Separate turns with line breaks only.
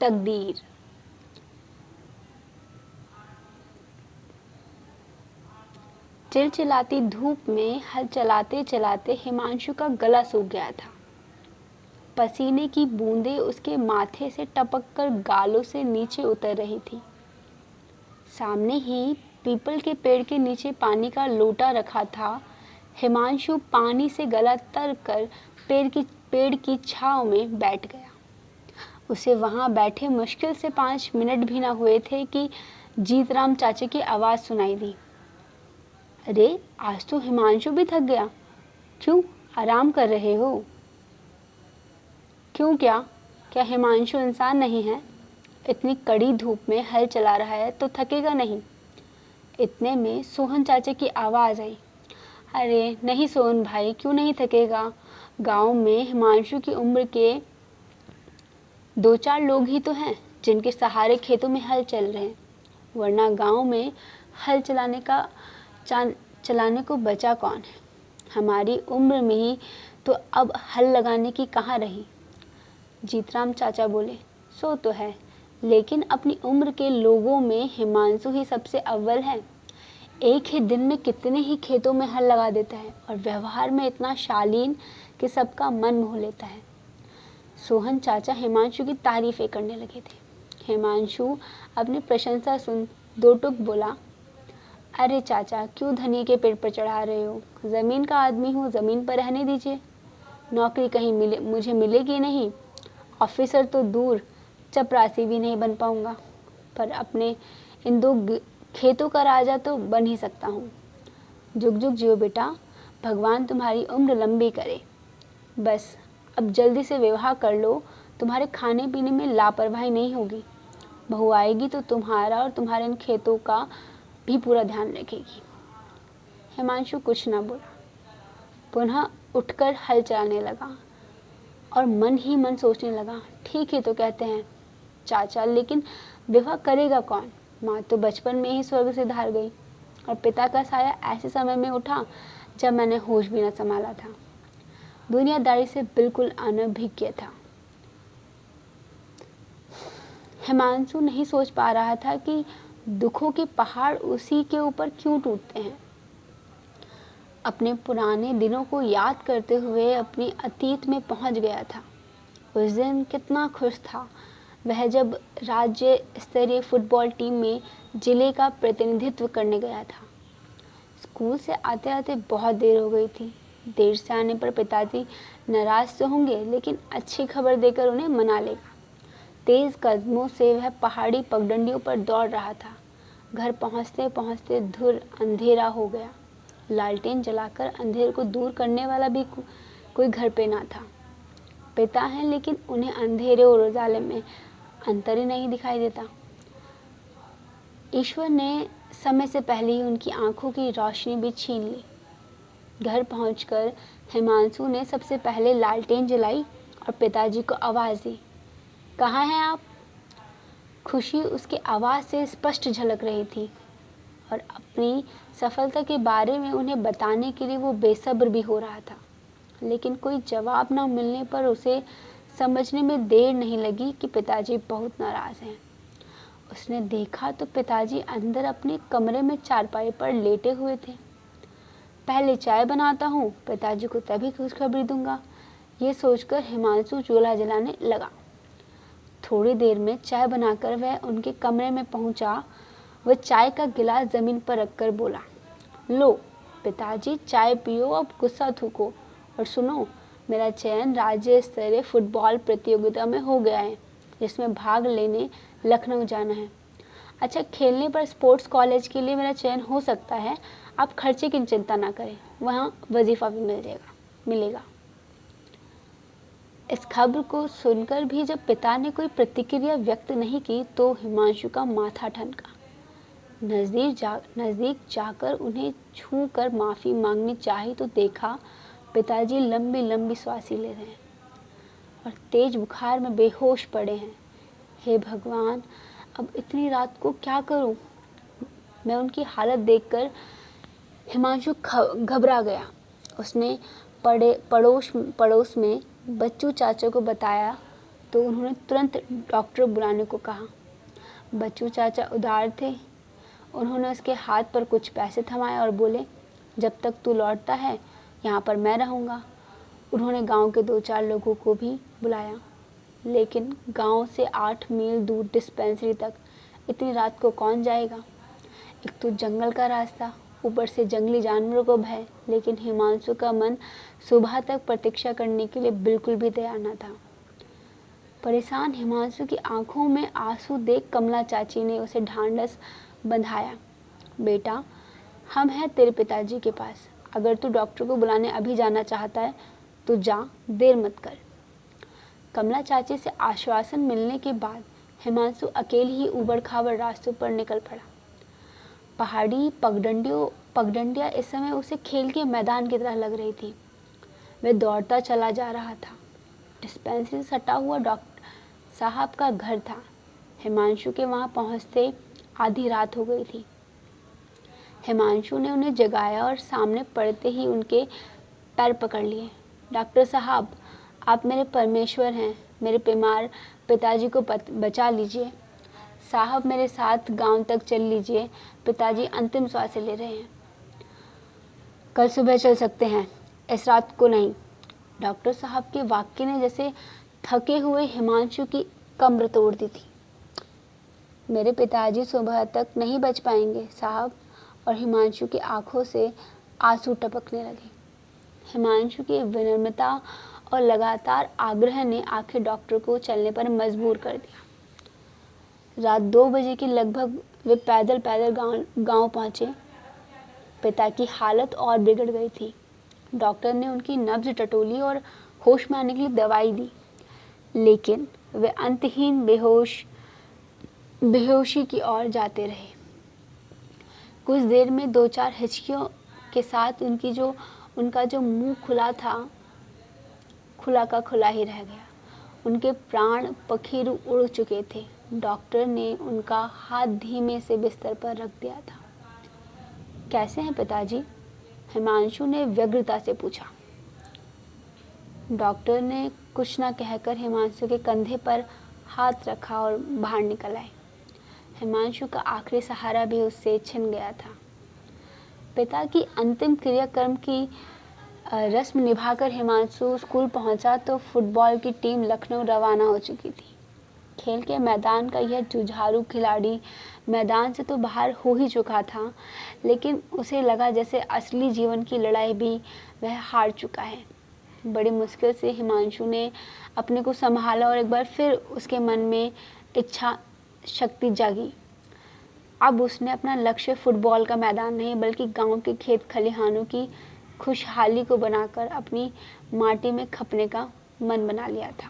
तकदीर। चिलचिलाती धूप में हल चलाते चलाते हिमांशु का गला सूख गया था। पसीने की बूंदें उसके माथे से टपककर गालों से नीचे उतर रही थी। सामने ही पीपल के पेड़ के नीचे पानी का लोटा रखा था। हिमांशु पानी से गला तर कर पेड़ की छांव में बैठ गया। उसे वहां बैठे मुश्किल से 5 मिनट भी न हुए थे कि जीतराम चाचा की आवाज़ सुनाई दी। अरे आज तो हिमांशु भी थक गया, क्यों आराम कर रहे हो? क्यों क्या हिमांशु इंसान नहीं है? इतनी कड़ी धूप में हल चला रहा है तो थकेगा नहीं। इतने में सोहन चाचा की आवाज़ आई। अरे नहीं सोहन भाई, क्यों नहीं थकेगा? गांव में हिमांशु की उम्र के 2-4 लोग ही तो हैं जिनके सहारे खेतों में हल चल रहे हैं, वरना गांव में हल चलाने को बचा कौन है? हमारी उम्र में ही तो अब हल लगाने की कहाँ रही। जीतराम चाचा बोले, सो तो है, लेकिन अपनी उम्र के लोगों में हिमांशु ही सबसे अव्वल है। एक ही दिन में कितने ही खेतों में हल लगा देता है और व्यवहार में इतना शालीन कि सबका मन मोह लेता है। सोहन चाचा हिमांशु की तारीफें करने लगे थे। हिमांशु अपनी प्रशंसा सुन दो टूक बोला, अरे चाचा, क्यों धनिये के पेड़ पर चढ़ा रहे हो? ज़मीन का आदमी हूँ, ज़मीन पर रहने दीजिए। नौकरी कहीं मुझे मिलेगी नहीं, ऑफिसर तो दूर, चपरासी भी नहीं बन पाऊँगा, पर अपने इन 2 खेतों का राजा तो बन ही सकता हूँ। जुग जुग जियो बेटा, भगवान तुम्हारी उम्र लंबी करे। बस अब जल्दी से विवाह कर लो, तुम्हारे खाने पीने में लापरवाही नहीं होगी। बहू आएगी तो तुम्हारा और तुम्हारे इन खेतों का भी पूरा ध्यान रखेगी। हिमांशु कुछ न बोला, पुनः उठकर हल चलाने लगा और मन ही मन सोचने लगा, ठीक ही तो कहते हैं चाचा, लेकिन विवाह करेगा कौन? माँ तो बचपन में ही स्वर्ग से धार गई और पिता का साया ऐसे समय में उठा जब मैंने होश भी न संभाला था। दुनियादारी से बिल्कुल अनभिज्ञ था। हिमांशु नहीं सोच पा रहा था कि दुखों के पहाड़ उसी के ऊपर क्यों टूटते हैं। अपने पुराने दिनों को याद करते हुए अपनी अतीत में पहुंच गया था। उस दिन कितना खुश था वह जब राज्य स्तरीय फुटबॉल टीम में जिले का प्रतिनिधित्व करने गया था। स्कूल से आते आते बहुत देर हो गई थी। देर से आने पर पिताजी नाराज तो होंगे, लेकिन अच्छी खबर देकर उन्हें मना लेगा। तेज कदमों से वह पहाड़ी पगडंडियों पर दौड़ रहा था। घर पहुंचते पहुंचते धुर अंधेरा हो गया। लालटेन जलाकर अंधेरे को दूर करने वाला भी कोई घर पे ना था। पिता हैं, लेकिन उन्हें अंधेरे और उजाले में अंतर ही नहीं दिखाई देता। ईश्वर ने समय से पहले ही उनकी आंखों की रोशनी भी छीन ली। घर पहुंचकर हिमांशु ने सबसे पहले लालटेन जलाई और पिताजी को आवाज़ दी, कहाँ हैं आप? खुशी उसकी आवाज़ से स्पष्ट झलक रही थी और अपनी सफलता के बारे में उन्हें बताने के लिए वो बेसब्र भी हो रहा था। लेकिन कोई जवाब न मिलने पर उसे समझने में देर नहीं लगी कि पिताजी बहुत नाराज़ हैं। उसने देखा तो पिताजी अंदर अपने कमरे में चारपाई पर लेटे हुए थे। पहले चाय बनाता हूँ, पिताजी को तभी खुशखबरी दूंगा, ये सोचकर हिमांशु चूल्हा जलाने लगा। थोड़ी देर में चाय बनाकर वह उनके कमरे में पहुंचा। वह चाय का गिलास ज़मीन पर रखकर बोला, लो पिताजी, चाय पियो, अब गुस्सा थूको और सुनो, मेरा चयन राज्य स्तरीय फुटबॉल प्रतियोगिता में हो गया है, जिसमें भाग लेने लखनऊ जाना है। अच्छा, खेलने पर स्पोर्ट्स कॉलेज के लिए मेरा चयन हो सकता है। आप खर्चे की चिंता ना करें, वहाँ वजीफ़ा भी मिलेगा। इस खबर को सुनकर भी जब पिता ने कोई प्रतिक्रिया व्यक्त नहीं की तो हिमांशु का माथा ठनका। नज़दीक जाकर उन्हें छू कर माफ़ी मांगनी चाही तो देखा पिताजी लंबी लंबी सांसें ले रहे हैं और तेज बुखार में बेहोश पड़े हैं। हे भगवान, अब इतनी रात को क्या करूं? मैं उनकी हालत देखकर हिमांशु घबरा गया। उसने पड़ोस में बच्चू चाचा को बताया तो उन्होंने तुरंत डॉक्टर बुलाने को कहा। बच्चू चाचा उदार थे। उन्होंने उसके हाथ पर कुछ पैसे थमाए और बोले, जब तक तू लौटता है यहाँ पर मैं रहूँगा। उन्होंने गांव के 2-4 लोगों को भी बुलाया, लेकिन गांव से 8 मील दूर डिस्पेंसरी तक इतनी रात को कौन जाएगा। एक तो जंगल का रास्ता, ऊपर से जंगली जानवरों को भय। लेकिन हिमांशु का मन सुबह तक प्रतीक्षा करने के लिए बिल्कुल भी तैयार न था। परेशान हिमांशु की आंखों में आंसू देख कमला चाची ने उसे ढांढस बंधाया। बेटा, हम हैं तेरे पिताजी के पास। अगर तू डॉक्टर को बुलाने अभी जाना चाहता है तो जा, देर मत कर। कमला चाची से आश्वासन मिलने के बाद हिमांशु अकेले ही ऊबड़-खाबड़ रास्तों पर निकल पड़ा। पहाड़ी पगडंडियां इस समय उसे खेल के मैदान की तरह लग रही थी। वह दौड़ता चला जा रहा था। डिस्पेंसरी से सटा हुआ डॉक्टर साहब का घर था। हिमांशु के वहां पहुंचते आधी रात हो गई थी। हिमांशु ने उन्हें जगाया और सामने पड़ते ही उनके पैर पकड़ लिए। डॉक्टर साहब, आप मेरे परमेश्वर हैं। मेरे बीमार पिताजी को बचा लीजिए। साहब, मेरे साथ गांव तक चल लीजिए। पिताजी अंतिम सांसें ले रहे हैं। कल सुबह चल सकते हैं, इस रात को नहीं। डॉक्टर साहब के वाक्य ने जैसे थके हुए हिमांशु की कम्र तोड़ दी थी। मेरे पिताजी सुबह तक नहीं बच पाएंगे साहब। और हिमांशु की आंखों से आंसू टपकने लगे। हिमांशु की विनम्रता और लगातार आग्रह ने आखिर डॉक्टर को चलने पर मजबूर कर दिया। रात 2 बजे के लगभग वे पैदल गांव पहुंचे। पिता की हालत और बिगड़ गई थी। डॉक्टर ने उनकी नब्ज टटोली और होश में आने के लिए दवाई दी, लेकिन वे अंतहीन बेहोशी की ओर जाते रहे। कुछ देर में 2-4 हिचकियों के साथ उनका जो मुंह खुला था, खुला का खुला ही रह गया। उनके प्राण पखेरु उड़ चुके थे। डॉक्टर ने उनका हाथ धीमे से बिस्तर पर रख दिया था। कैसे हैं पिताजी? हिमांशु ने व्यग्रता से पूछा। डॉक्टर ने कुछ न कहकर हिमांशु के कंधे पर हाथ रखा और बाहर निकल आए। हिमांशु का आखिरी सहारा भी उससे छिन गया था। पिता की अंतिम क्रियाक्रम की रस्म निभाकर हिमांशु स्कूल पहुंचा तो फुटबॉल की टीम लखनऊ रवाना हो चुकी थी। खेल के मैदान का यह जुझारू खिलाड़ी मैदान से तो बाहर हो ही चुका था, लेकिन उसे लगा जैसे असली जीवन की लड़ाई भी वह हार चुका है। बड़ी मुश्किल से हिमांशु ने अपने को संभाला और एक बार फिर उसके मन में इच्छा शक्ति जागी। अब उसने अपना लक्ष्य फुटबॉल का मैदान नहीं बल्कि गांव के खेत खलिहानों की खुशहाली को बनाकर अपनी माटी में खपने का मन बना लिया था।